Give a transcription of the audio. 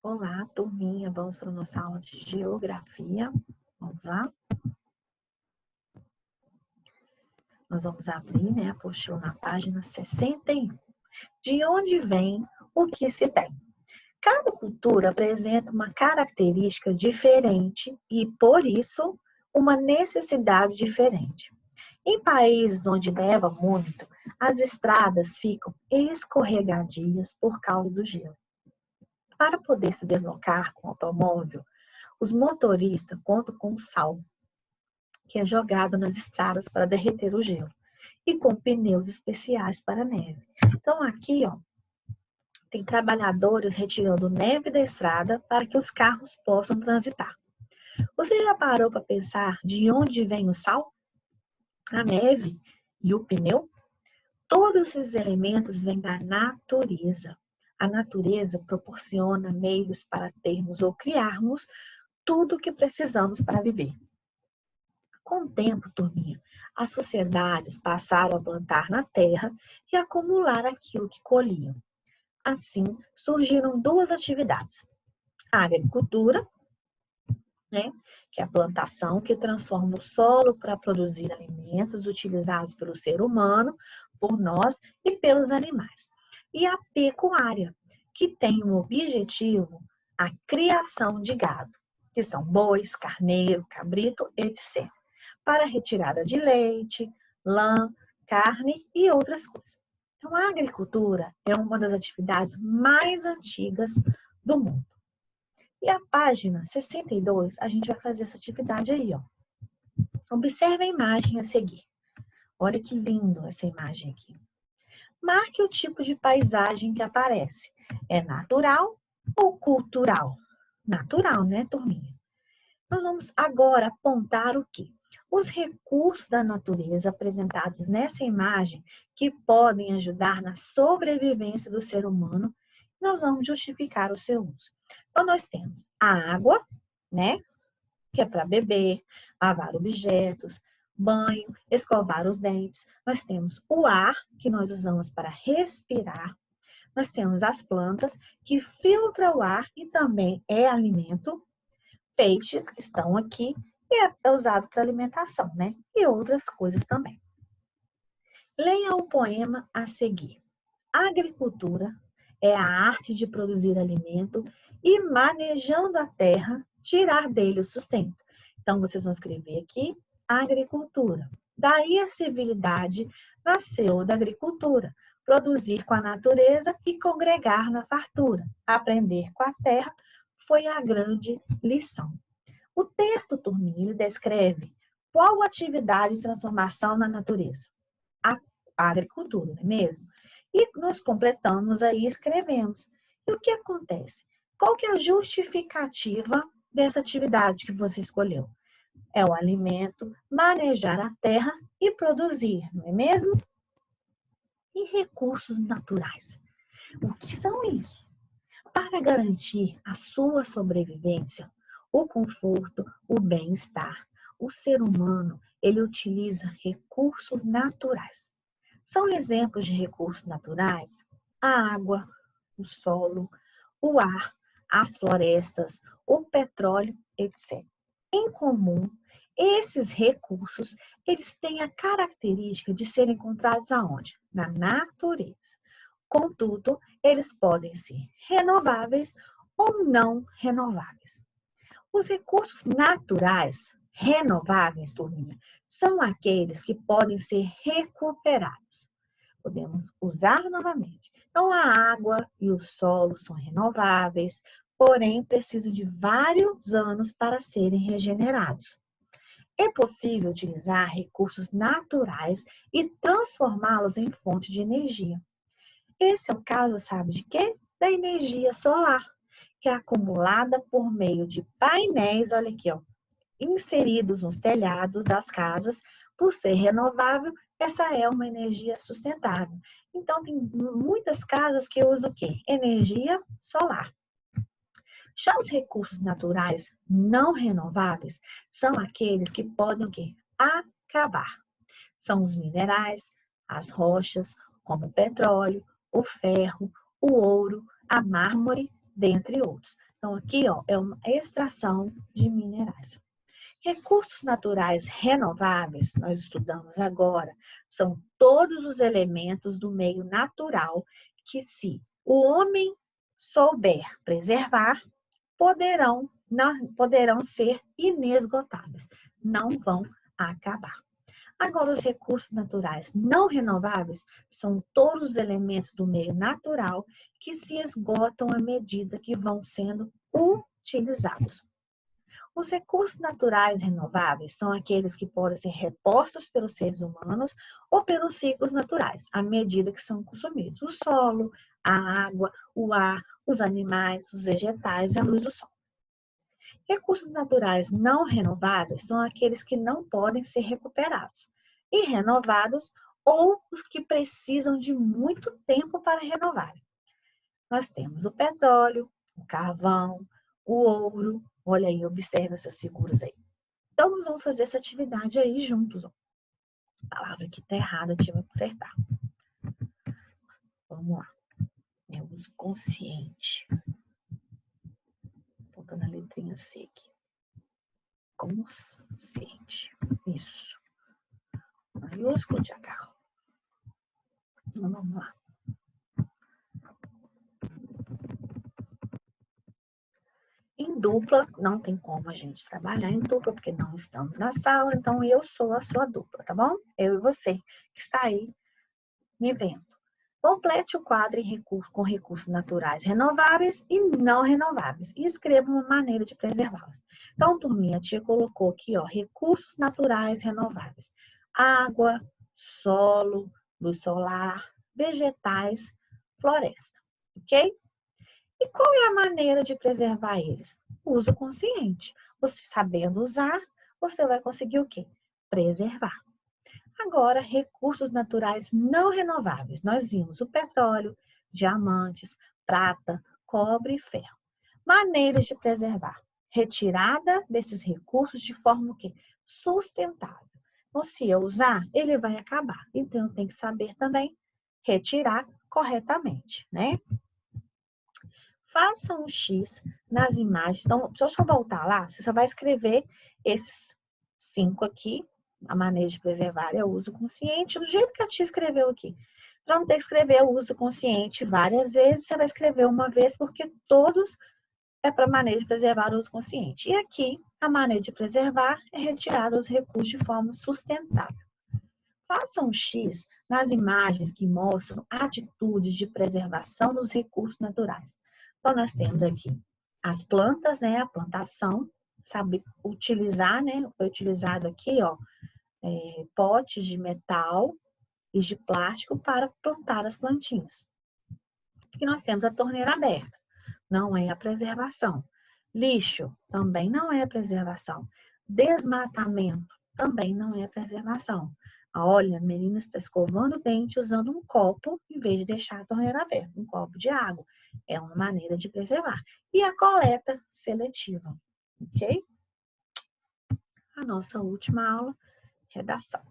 Olá, turminha, vamos para a nossa aula de geografia. Vamos lá? Nós vamos abrir, a apostila na página 61. De onde vem o que se tem? Cada cultura apresenta uma característica diferente e, por isso, uma necessidade diferente. Em países onde neva muito, as estradas ficam escorregadias por causa do gelo. Para poder se deslocar com o automóvel, os motoristas contam com sal, que é jogado nas estradas para derreter o gelo, e com pneus especiais para neve. Então, aqui, tem trabalhadores retirando neve da estrada para que os carros possam transitar. Você já parou para pensar de onde vem o sal, a neve e o pneu? Todos esses elementos vêm da natureza. A natureza proporciona meios para termos ou criarmos tudo o que precisamos para viver. Com o tempo, turminha, as sociedades passaram a plantar na terra e acumular aquilo que colhiam. Assim, surgiram duas atividades. A agricultura, que é a plantação que transforma o solo para produzir alimentos utilizados pelo ser humano, por nós e pelos animais. E a pecuária, que tem um objetivo a criação de gado, que são bois, carneiro, cabrito, etc. Para a retirada de leite, lã, carne e outras coisas. Então, a agricultura é uma das atividades mais antigas do mundo. E a página 62, a gente vai fazer essa atividade aí, ó. Observe a imagem a seguir. Olha que lindo essa imagem aqui. Marque o tipo de paisagem que aparece. É natural ou cultural? Natural, né, turminha? Nós vamos agora apontar o quê? Os recursos da natureza apresentados nessa imagem que podem ajudar na sobrevivência do ser humano, nós vamos justificar o seu uso. Então, nós temos a água, que é para beber, lavar objetos, banho, escovar os dentes. Nós temos o ar, que nós usamos para respirar. Nós temos as plantas, que filtram o ar e também é alimento. Peixes que estão aqui e é usado para alimentação, E outras coisas também. Leia o poema a seguir. A agricultura é a arte de produzir alimento e, manejando a terra, tirar dele o sustento. Então, vocês vão escrever aqui agricultura. Daí a civilidade nasceu da agricultura. Produzir com a natureza e congregar na fartura. Aprender com a terra foi a grande lição. O texto, turminha, ele descreve qual atividade de transformação na natureza? A agricultura, não é mesmo? E nós completamos aí e escrevemos. E o que acontece? Qual que é a justificativa dessa atividade que você escolheu? É o alimento, manejar a terra e produzir, não é mesmo? E recursos naturais. O que são isso? Para garantir a sua sobrevivência, o conforto, o bem-estar, o ser humano, ele utiliza recursos naturais. São exemplos de recursos naturais a água, o solo, o ar, as florestas, o petróleo, etc. Em comum, esses recursos, eles têm a característica de serem encontrados aonde? Na natureza. Contudo, eles podem ser renováveis ou não renováveis. Os recursos naturais renováveis, turminha, são aqueles que podem ser recuperados. Podemos usar novamente. Então, a água e o solo são renováveis, porém precisam de vários anos para serem regenerados. É possível utilizar recursos naturais e transformá-los em fonte de energia. Esse é o caso, sabe de quê? Da energia solar, que é acumulada por meio de painéis, olha aqui, inseridos nos telhados das casas. Por ser renovável, essa é uma energia sustentável. Então, tem muitas casas que usam o quê? Energia solar. Já os recursos naturais não renováveis são aqueles que podem o quê? Acabar. São os minerais, as rochas, como o petróleo, o ferro, o ouro, a mármore, dentre outros. Então, aqui, ó, é uma extração de minerais. Recursos naturais renováveis, nós estudamos agora, são todos os elementos do meio natural que, se o homem souber preservar, poderão ser inesgotáveis, não vão acabar. Agora, os recursos naturais não renováveis são todos os elementos do meio natural que se esgotam à medida que vão sendo utilizados. Os recursos naturais renováveis são aqueles que podem ser repostos pelos seres humanos ou pelos ciclos naturais, à medida que são consumidos. O solo, a água, o ar, os animais, os vegetais e a luz do sol. Recursos naturais não renováveis são aqueles que não podem ser recuperados e renovados, ou os que precisam de muito tempo para renovar. Nós temos o petróleo, o carvão, o ouro. Olha aí, observa essas figuras aí. Então, nós vamos fazer essa atividade aí juntos. Ó. A palavra aqui está errada, tive que consertar. Vamos lá. Eu uso consciente. Faltando a letrinha C aqui. Consciente. Isso. Maiúsculo de H. Então, vamos lá. Em dupla, não tem como a gente trabalhar em dupla, porque não estamos na sala, então eu sou a sua dupla, tá bom? Eu e você, que está aí me vendo. Complete o quadro com recursos naturais renováveis e não renováveis e escreva uma maneira de preservá-los. Então, turminha, a tia colocou aqui, ó, recursos naturais renováveis. Água, solo, luz solar, vegetais, floresta, ok? E qual é a maneira de preservar eles? Uso consciente. Você sabendo usar, você vai conseguir o quê? Preservar. Agora, recursos naturais não renováveis. Nós vimos o petróleo, diamantes, prata, cobre e ferro. Maneiras de preservar. Retirada desses recursos de forma o quê? Sustentável. Então, se eu usar, ele vai acabar. Então, eu tenho que saber também retirar corretamente, né? Faça um X nas imagens. Então, deixa eu voltar lá. Você só vai escrever esses 5 aqui. A maneira de preservar é o uso consciente, do jeito que a tia escreveu aqui. Para não ter que escrever o uso consciente várias vezes, você vai escrever uma vez, porque todos é para maneira de preservar o uso consciente. E aqui, a maneira de preservar é retirar os recursos de forma sustentável. Faça um X nas imagens que mostram atitudes de preservação dos recursos naturais. Então, nós temos aqui as plantas, né? A plantação, sabe utilizar, né? Foi utilizado aqui, ó, potes de metal e de plástico para plantar as plantinhas. Aqui nós temos a torneira aberta, não é a preservação. Lixo também não é a preservação. Desmatamento também não é a preservação. Olha, a menina está escovando o dente usando um copo em vez de deixar a torneira aberta, um copo de água. É uma maneira de preservar. E a coleta seletiva, ok? A nossa última aula, redação.